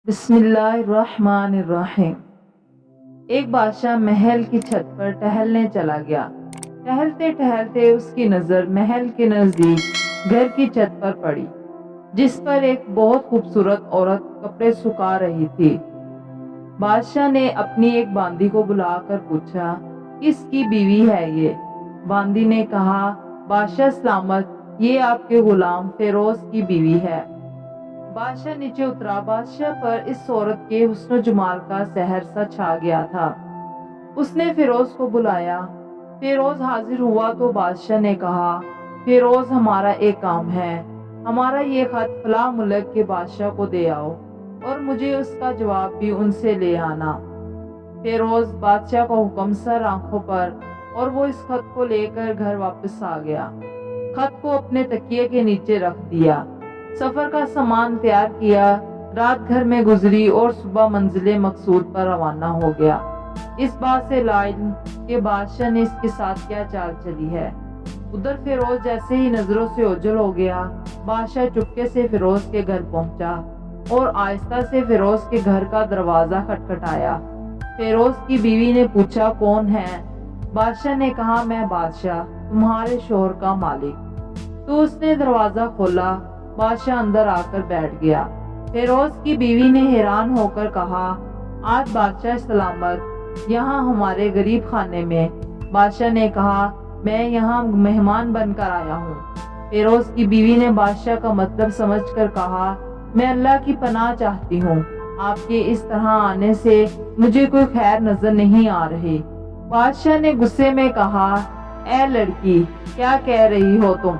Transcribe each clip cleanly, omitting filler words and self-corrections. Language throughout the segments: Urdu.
بسم اللہ الرحمن الرحیم۔ ایک بادشاہ محل کی چھت پر ٹہلنے چلا گیا۔ ٹہلتے ٹہلتے اس کی نظر محل کے نزدیک گھر کی چھت پر پڑی، جس پر ایک بہت خوبصورت عورت کپڑے سکھا رہی تھی۔ بادشاہ نے اپنی ایک باندی کو بلا کر پوچھا، کس کی بیوی ہے یہ؟ باندی نے کہا، بادشاہ سلامت، یہ آپ کے غلام فیروز کی بیوی ہے۔ بادشاہ نیچے اترا۔ بادشاہ پر اس عورت کے حسن و جمال کا سحر سا چھا گیا تھا۔ اس نے فیروز کو بلایا۔ فیروز حاضر ہوا تو بادشاہ نے کہا، فیروز، ہمارا ایک کام ہے، ہمارا یہ خط فلاں ملک کے بادشاہ کو دے آؤ اور مجھے اس کا جواب بھی ان سے لے آنا۔ فیروز بادشاہ کا حکم سر آنکھوں پر، اور وہ اس خط کو لے کر گھر واپس آ گیا۔ خط کو اپنے تکیے کے نیچے رکھ دیا، سفر کا سامان تیار کیا، رات گھر میں گزری اور صبح منزل مقصود پر روانہ ہو گیا، اس بات سے لا علم کہ بادشاہ نے اس کے ساتھ کیا چال چلی ہے۔ ادھر فیروز جیسے ہی نظروں سے اوجھل ہو گیا، بادشاہ چپکے سے فیروز کے گھر پہنچا اور آہستہ سے فیروز کے گھر کا دروازہ کھٹکھٹایا۔ فیروز کی بیوی نے پوچھا، کون ہے؟ بادشاہ نے کہا، میں بادشاہ، تمہارے شوہر کا مالک۔ تو اس نے دروازہ کھولا۔ بادشاہ اندر آ کر بیٹھ گیا۔ فیروز کی بیوی نے حیران ہو کر کہا، آج بادشاہ سلامت یہاں ہمارے غریب خانے میں؟ بادشاہ نے کہا، میں یہاں مہمان بن کر آیا ہوں۔ فیروز کی بیوی نے بادشاہ کا مطلب سمجھ کر کہا، میں اللہ کی پناہ چاہتی ہوں، آپ کے اس طرح آنے سے مجھے کوئی خیر نظر نہیں آ رہی۔ بادشاہ نے غصے میں کہا، اے لڑکی، کیا کہہ رہی ہو تم؟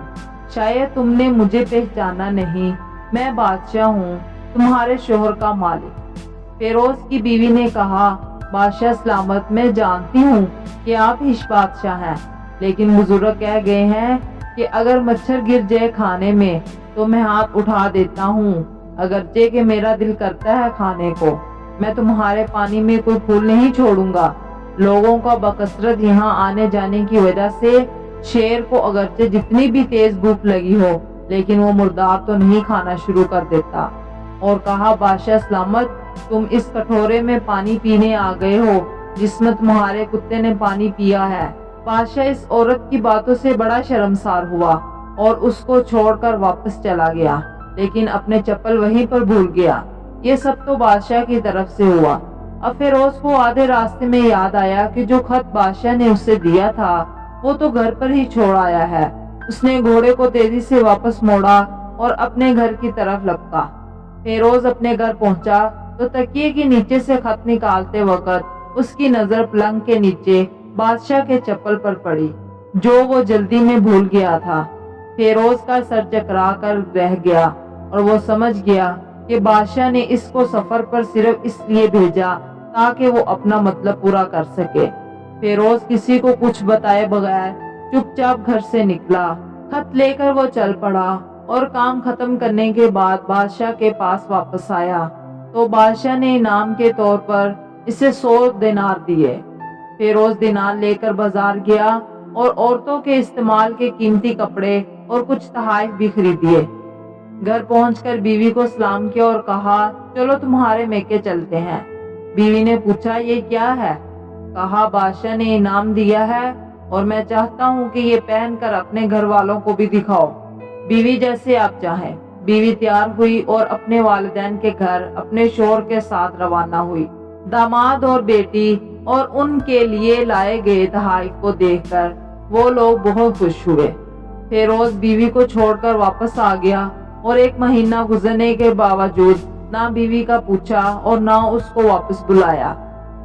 شاید تم نے مجھے پہچانا نہیں، میں بادشاہ ہوں، تمہارے شوہر کا مالک۔ فیروز کی بیوی نے کہا، بادشاہ سلامت، میں جانتی ہوں کہ آپ ہی بادشاہ ہیں، لیکن بزرگ کہہ گئے ہیں کہ اگر مچھر گر جائے کھانے میں تو میں ہاتھ اٹھا دیتا ہوں، اگرچہ کہ میرا دل کرتا ہے کھانے کو۔ میں تمہارے پانی میں کوئی پھول نہیں چھوڑوں گا۔ لوگوں کا بکثرت یہاں آنے جانے کی وجہ سے شیر کو اگرچہ جتنی بھی تیز بھوک لگی ہو، لیکن وہ مردار تو نہیں کھانا شروع کر دیتا۔ اور کہا، بادشاہ سلامت، تم اس کٹورے میں پانی پینے آ گئے ہو جس میں تمہارے کتے نے پانی پیا ہے۔ بادشاہ اس عورت کی باتوں سے بڑا شرمسار ہوا اور اس کو چھوڑ کر واپس چلا گیا، لیکن اپنے چپل وہیں پر بھول گیا۔ یہ سب تو بادشاہ کی طرف سے ہوا۔ اب فیروز کو آدھے راستے میں یاد آیا کہ جو خط بادشاہ نے اسے دیا تھا وہ تو گھر پر ہی چھوڑ آیا ہے۔ اس نے گھوڑے کو تیزی سے واپس موڑا اور اپنے گھر کی طرف لپکا۔ فیروز اپنے گھر پہنچا تو تکیے کے نیچے سے خط نکالتے وقت اس کی نظر پلنگ کے نیچے بادشاہ کے چپل پر پڑی، جو وہ جلدی میں بھول گیا تھا۔ فیروز کا سر چکرا کر رہ گیا اور وہ سمجھ گیا کہ بادشاہ نے اس کو سفر پر صرف اس لیے بھیجا تاکہ وہ اپنا مطلب پورا کر سکے۔ فیروز کسی کو کچھ بتائے بغیر چپ چاپ گھر سے نکلا۔ خط لے کر وہ چل پڑا اور کام ختم کرنے کے بعد بادشاہ کے پاس واپس آیا تو بادشاہ نے انعام کے طور پر اسے 100 دینار دیے۔ فیروز دینار لے کر بازار گیا اور عورتوں کے استعمال کے قیمتی کپڑے اور کچھ تحائف بھی خریدیے۔ گھر پہنچ کر بیوی کو سلام کیا اور کہا، چلو تمہارے میکے چلتے ہیں۔ بیوی نے پوچھا، یہ کیا ہے؟ کہا، بادشاہ نے انعام دیا ہے اور میں چاہتا ہوں کہ یہ پہن کر اپنے گھر والوں کو بھی دکھاؤ۔ بیوی، جیسے آپ چاہیں۔ بیوی تیار ہوئی اور اپنے والدین کے گھر اپنے شوہر کے ساتھ روانہ ہوئی۔ داماد اور بیٹی اور ان کے لیے لائے گئے تحائف کو دیکھ کر وہ لوگ بہت خوش ہوئے۔ فیروز بیوی کو چھوڑ کر واپس آ گیا اور 1 مہینہ گزرنے کے باوجود نہ بیوی کا پوچھا اور نہ اس کو واپس بلایا۔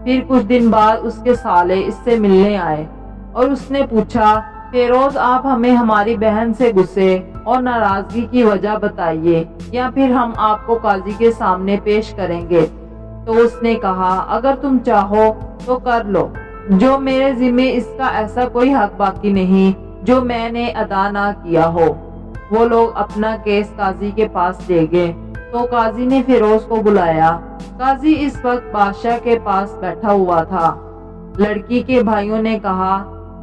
پھر کچھ دن بعد اس کے سالے اس سے ملنے آئے اور اس نے پوچھا، فیروز، آپ ہمیں ہماری بہن سے غصے اور ناراضگی کی وجہ بتائیے یا پھر ہم آپ کو قاضی کے سامنے پیش کریں گے۔ تو اس نے کہا، اگر تم چاہو تو کر لو، جو میرے ذمے اس کا ایسا کوئی حق باقی نہیں جو میں نے ادا نہ کیا ہو۔ وہ لوگ اپنا کیس قاضی کے پاس لے گئے تو قاضی نے فیروز کو بلایا۔ قاضی اس وقت بادشاہ کے پاس بیٹھا ہوا تھا۔ لڑکی کے بھائیوں نے کہا،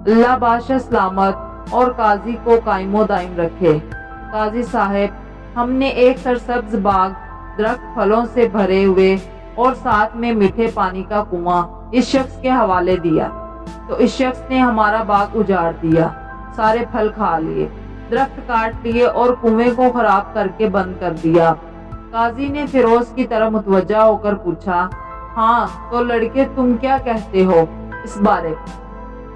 اللہ بادشاہ سلامت اور قاضی کو قائم و دائم رکھے۔ قاضی صاحب، ہم نے ایک سرسبز باغ درخت پھلوں سے بھرے ہوئے اور ساتھ میں میٹھے پانی کا کنواں اس شخص کے حوالے دیا تو اس شخص نے ہمارا باغ اجاڑ دیا، سارے پھل کھا لیے، درخت کاٹ لیے اور کنویں کو خراب کر کے بند کر دیا۔ قاضی نے فیروز کی طرف متوجہ ہو کر پوچھا، ہاں تو لڑکے تم کیا کہتے ہو اس بارے میں؟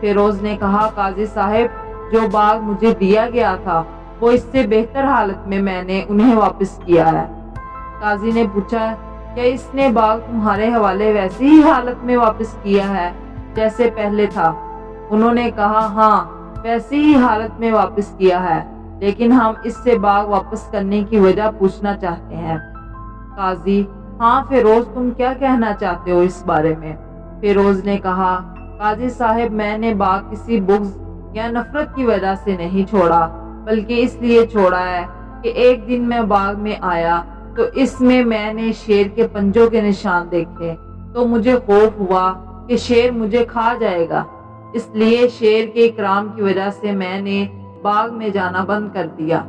فیروز نے کہا، قاضی صاحب جو باغ مجھے دیا گیا تھا وہ اس سے بہتر حالت میں نے انہیں واپس کیا ہے۔ قاضی نے پوچھا، کیا اس نے باغ تمہارے حوالے ویسی ہی حالت میں واپس کیا ہے جیسے پہلے تھا؟ انہوں نے کہا، ہاں ویسی ہی حالت میں واپس کیا ہے، لیکن ہم اس سے باغ واپس کرنے کی وجہ پوچھنا چاہتے ہیں۔ قاضی، ہاں فیروز تم کیا کہنا چاہتے ہو اس بارے میں؟ فیروز نے کہا، قاضی صاحب میں نے باغ کسی بغض یا نفرت کی وجہ سے نہیں چھوڑا، بلکہ اس لیے چھوڑا ہے کہ ایک دن میں باغ میں آیا تو اس میں نے شیر کے پنجوں کے نشان دیکھے تو مجھے خوف ہوا کہ شیر مجھے کھا جائے گا، اس لیے شیر کے اکرام کی وجہ سے میں نے باغ میں جانا بند کر دیا۔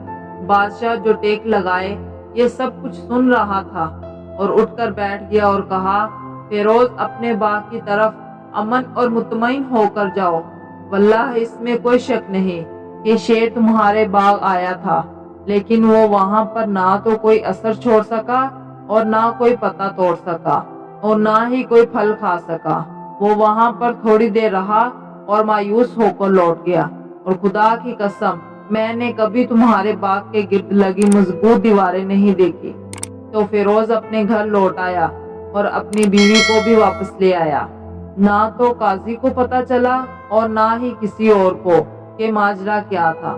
بادشاہ جو ٹیک لگائے یہ سب کچھ سن رہا تھا اور اٹھ کر بیٹھ گیا اور کہا، فیروز اپنے باغ کی طرف امن اور مطمئن ہو کر جاؤ، واللہ اس میں کوئی شک نہیں کہ شیر تمہارے باغ آیا تھا، لیکن وہ وہاں پر نہ تو کوئی اثر چھوڑ سکا اور نہ کوئی پتا توڑ سکا اور نہ ہی کوئی پھل کھا سکا۔ وہ وہاں پر تھوڑی دیر رہا اور مایوس ہو کر لوٹ گیا، اور خدا کی قسم میں نے کبھی تمہارے باغ کے گرد لگی مضبوط دیواریں نہیں دیکھی۔ تو فیروز اپنے گھر لوٹ آیا اور اپنی بیوی کو بھی واپس لے آیا۔ نہ تو قاضی کو پتا چلا اور نہ ہی کسی اور کو کہ ماجرا کیا تھا۔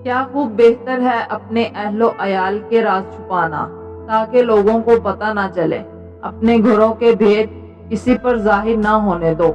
کیا خوب بہتر ہے اپنے اہل و عیال کے راز چھپانا تاکہ لوگوں کو پتا نہ چلے، اپنے گھروں کے بھید کسی پر ظاہر نہ ہونے دو۔